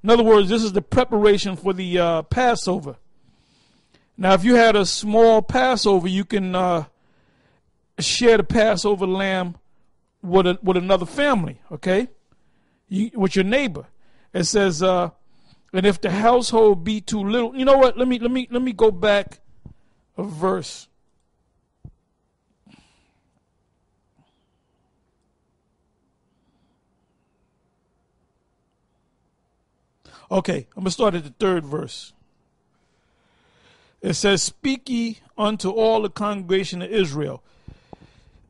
In other words, this is the preparation for the Passover. Now, if you had a small Passover, you can share the Passover lamb with another family, okay? With your neighbor. It says, and if the household be too little, you know what? Let me go back a verse. Okay, I'm gonna start at the 3rd verse. It says, "Speak ye unto all the congregation of Israel,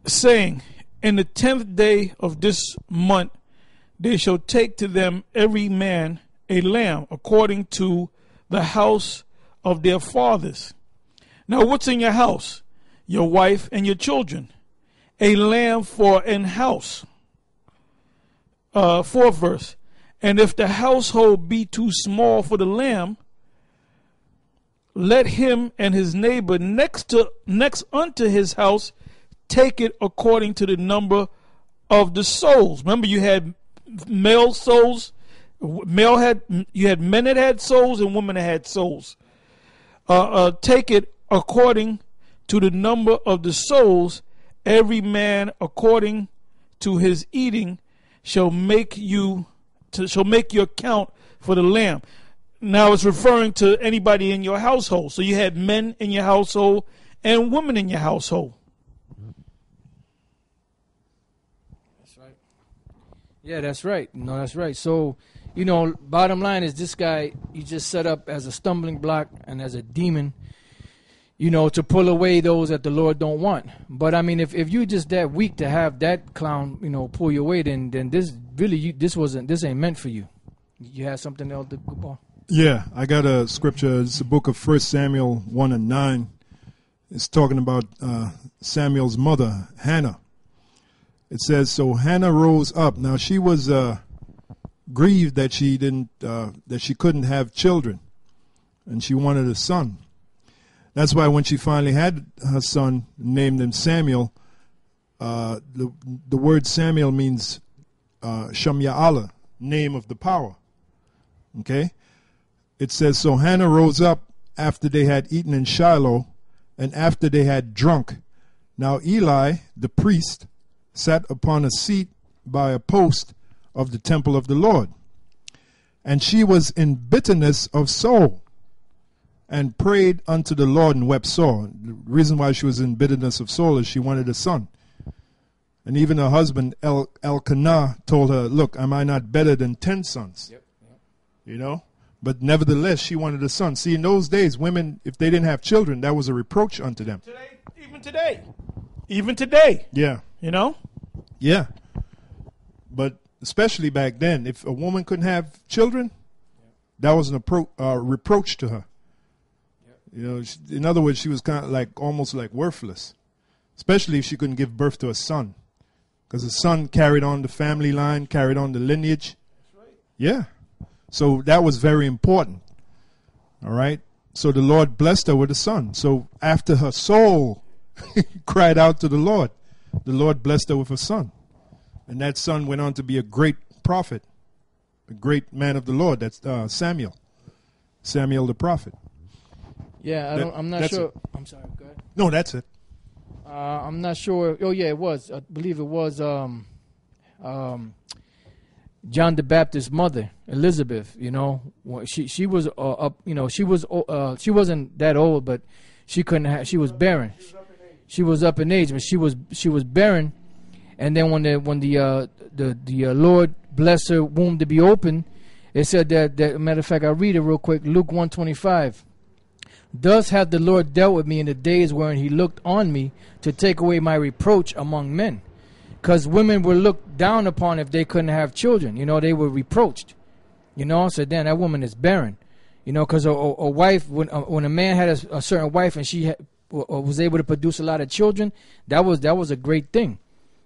saying, in the 10th day of this month they shall take to them every man a lamb according to the house of their fathers." Now, what's in your house? Your wife and your children. A lamb for an house. 4th verse. "And if the household be too small for the lamb, let him and his neighbor next unto his house take it according to the number of the souls." Remember, you had male souls. You had men that had souls and women that had souls. Take it according to the number of the souls. Every man according to his eating shall make your count for the lamb. Now it's referring to anybody in your household. So you had men in your household and women in your household. That's right. Yeah, that's right. No, that's right. So, bottom line is this guy, he just set up as a stumbling block and as a demon, to pull away those that the Lord don't want. But I mean, if you're just that weak to have that clown, pull you away, then this really, this ain't meant for you. You have something else to go on? Yeah, I got a scripture. It's the book of 1 Samuel 1 and 9. It's talking about Samuel's mother, Hannah. It says, "So Hannah rose up." Now she was grieved that she couldn't have children, and she wanted a son. That's why when she finally had her son, named him Samuel, the word Samuel means Shem Ya'ala, name of the power. Okay? It says, "So Hannah rose up after they had eaten in Shiloh, and after they had drunk. Now Eli, the priest, sat upon a seat by a post of the temple of the Lord. And she was in bitterness of soul, and prayed unto the Lord and wept sore." The reason why she was in bitterness of soul is she wanted a son. And even her husband, Elkanah, told her, "Look, am I not better than 10 sons? Yep. But nevertheless, she wanted a son. See, in those days, women, if they didn't have children, that was a reproach unto them. Even today. Yeah. Yeah. But especially back then, if a woman couldn't have children, that was an reproach to her. In other words, she was kind of almost like worthless, especially if she couldn't give birth to a son, because the son carried on the family line, carried on the lineage. That's right. Yeah. So that was very important. All right. So the Lord blessed her with a son. So after her soul cried out to the Lord blessed her with a son. And that son went on to be a great prophet, a great man of the Lord. That's Samuel the prophet. Yeah, I'm not sure. I'm sorry, go ahead. No, that's it. I'm not sure. Oh, yeah, it was. I believe it was John the Baptist's mother, Elizabeth. She was up. She wasn't that old, but she couldn't have. She was barren. She was up in age, but she was barren. And then when the Lord blessed her womb to be open, it said that matter of fact, I'll read it real quick. Luke 1:25. "Thus hath the Lord dealt with me in the days wherein he looked on me to take away my reproach among men." Because women were looked down upon if they couldn't have children. They were reproached. So then that woman is barren. Because a wife, when a man had a certain wife and she was able to produce a lot of children, that was a great thing.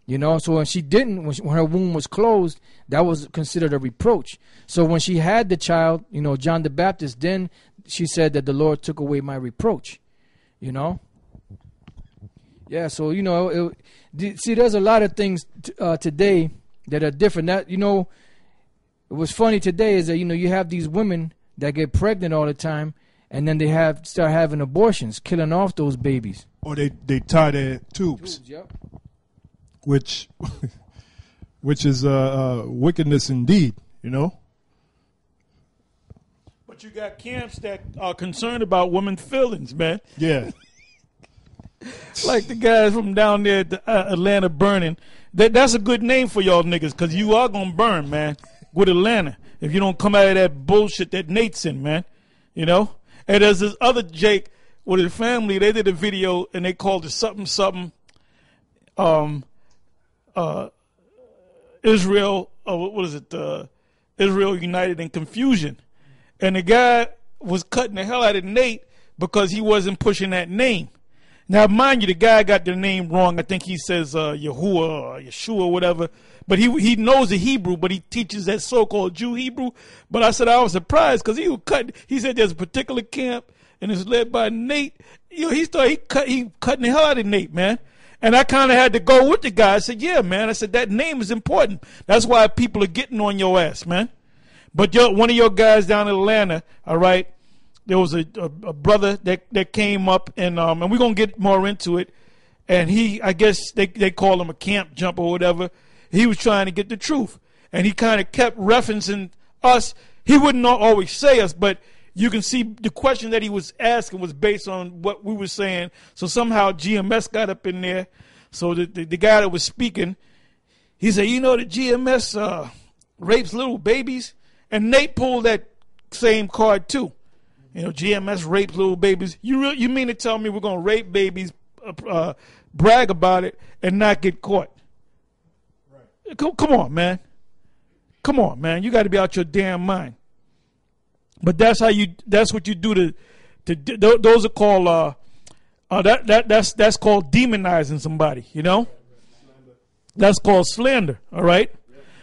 So when she didn't, when her womb was closed, that was considered a reproach. So when she had the child, John the Baptist, then she said that the Lord took away my reproach. Yeah, so, see, there's a lot of things today that are different. That, what's funny today is that you have these women that get pregnant all the time, and then they start having abortions, killing off those babies. Or they tie their tubes. Yep. Which is wickedness indeed, But you got camps that are concerned about women's feelings, man. Yeah. Like the guys from down there at the, Atlanta burning. That's a good name for y'all niggas, because you are going to burn, man, with Atlanta. If you don't come out of that bullshit that Nate's in, man. And there's this other Jake with his family. They did a video, and they called it something, Israel, what is it? Israel United in Confusion. And the guy was cutting the hell out of Nate because he wasn't pushing that name. Now, mind you, the guy got the name wrong. I think he says Yahuwah or Yeshua or whatever. But he knows the Hebrew, but he teaches that so-called Jew Hebrew. But I said I was surprised because he said there's a particular camp and it's led by Nate. He cutting the hell out of Nate, man. And I kind of had to go with the guy. I said, yeah, man. I said, that name is important. That's why people are getting on your ass, man. But one of your guys down in Atlanta, all right, there was a brother that came up, and we're going to get more into it. And I guess they call him a camp jumper or whatever. He was trying to get the truth. And he kind of kept referencing us. He wouldn't always say us, but you can see the question that he was asking was based on what we were saying. So somehow GMS got up in there. So the guy that was speaking, he said, the GMS rapes little babies. And Nate pulled that same card too. GMS rapes little babies. You mean to tell me we're going to rape babies, brag about it, and not get caught? Right. Come on, man. Come on, man. You got to be out your damn mind. But that's what you do to those are called that's called demonizing somebody, That's called slander, all right?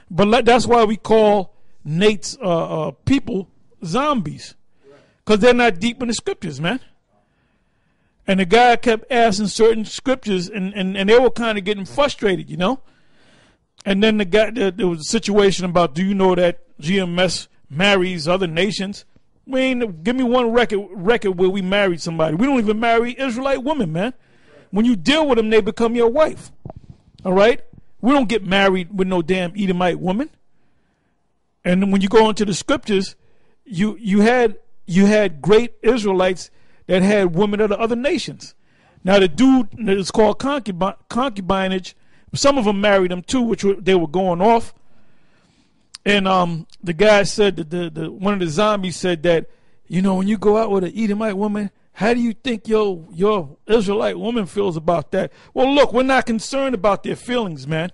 But that's why we call Nate's people zombies, because they're not deep in the scriptures, man. And the guy kept asking certain scriptures, and they were kind of getting frustrated, And then there was a situation about, do you know that GMS marries other nations? Give me one record where we married somebody. We don't even marry Israelite women, man. When you deal with them, they become your wife. All right? We don't get married with no damn Edomite woman. And then when you go into the scriptures, you had great Israelites that had women of the other nations. Now the dude that is called concubinage, some of them married them too, they were going off. And the guy said that one of the zombies said that, when you go out with an Edomite woman, how do you think your Israelite woman feels about that? Well, look, we're not concerned about their feelings, man.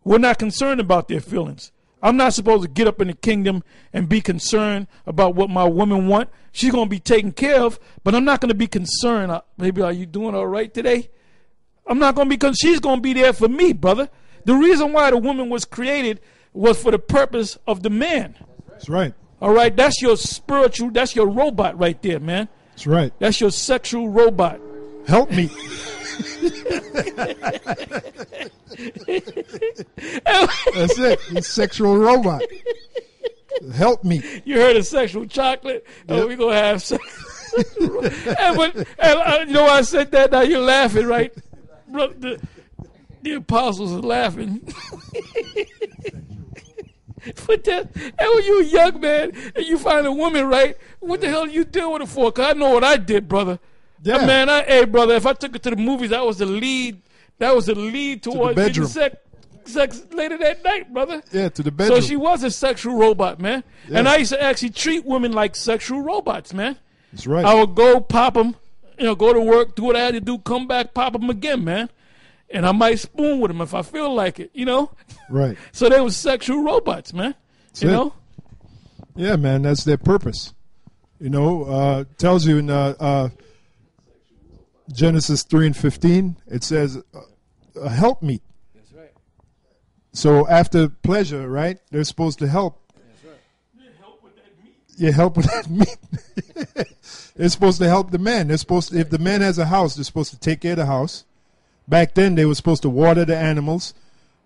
We're not concerned about their feelings. I'm not supposed to get up in the kingdom and be concerned about what my woman want. She's going to be taken care of, but I'm not going to be concerned. Maybe, are you doing all right today? I'm not going to be, because she's going to be there for me, brother. The reason why the woman was created was for the purpose of the man. That's right. All right, that's your spiritual, that's your robot right there, man. That's right. That's your sexual robot. Help me. That's it. He's sexual robot. Help me. You heard of sexual chocolate? Yep. Oh, we're going to have sex. and I said that, now you're laughing, right? The apostles are laughing. But and when you're a young man and you find a woman, right? What the hell are you doing with it for? Because I know what I did, brother. Yeah. Hey, brother, if I took it to the movies, that was the lead. That was the lead towards getting sex later that night, brother. Yeah, to the bedroom. So she was a sexual robot, man. Yeah. And I used to actually treat women like sexual robots, man. That's right. I would go pop them, go to work, do what I had to do, come back, pop them again, man. And I might spoon with them if I feel like it, Right. So they were sexual robots, man. That's it. Yeah, man, that's their purpose. Tells you in Genesis 3:15, it says, help me. That's right. So after pleasure, right, they're supposed to help. That's right. Yeah, help with that meat. Yeah, help with that meat. They're supposed to help the man. They're supposed to, if the man has a house, they're supposed to take care of the house. Back then, they were supposed to water the animals.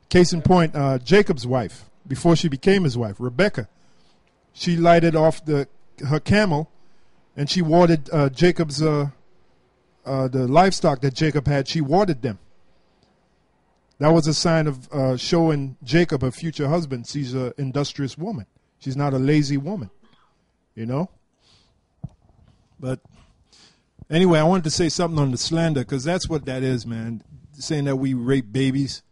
Case in point, Jacob's wife, before she became his wife, Rebecca. She lighted off her camel, and she watered Jacob's the livestock that Jacob had. She watered them. That was a sign of showing Jacob, her future husband, she's an industrious woman. She's not a lazy woman, you know. But anyway, I wanted to say something on the slander, because that's what that is, man. Saying that we rape babies.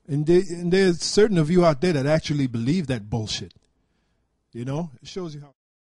And there's certain of you out there that actually believe that bullshit. You know, it shows you how.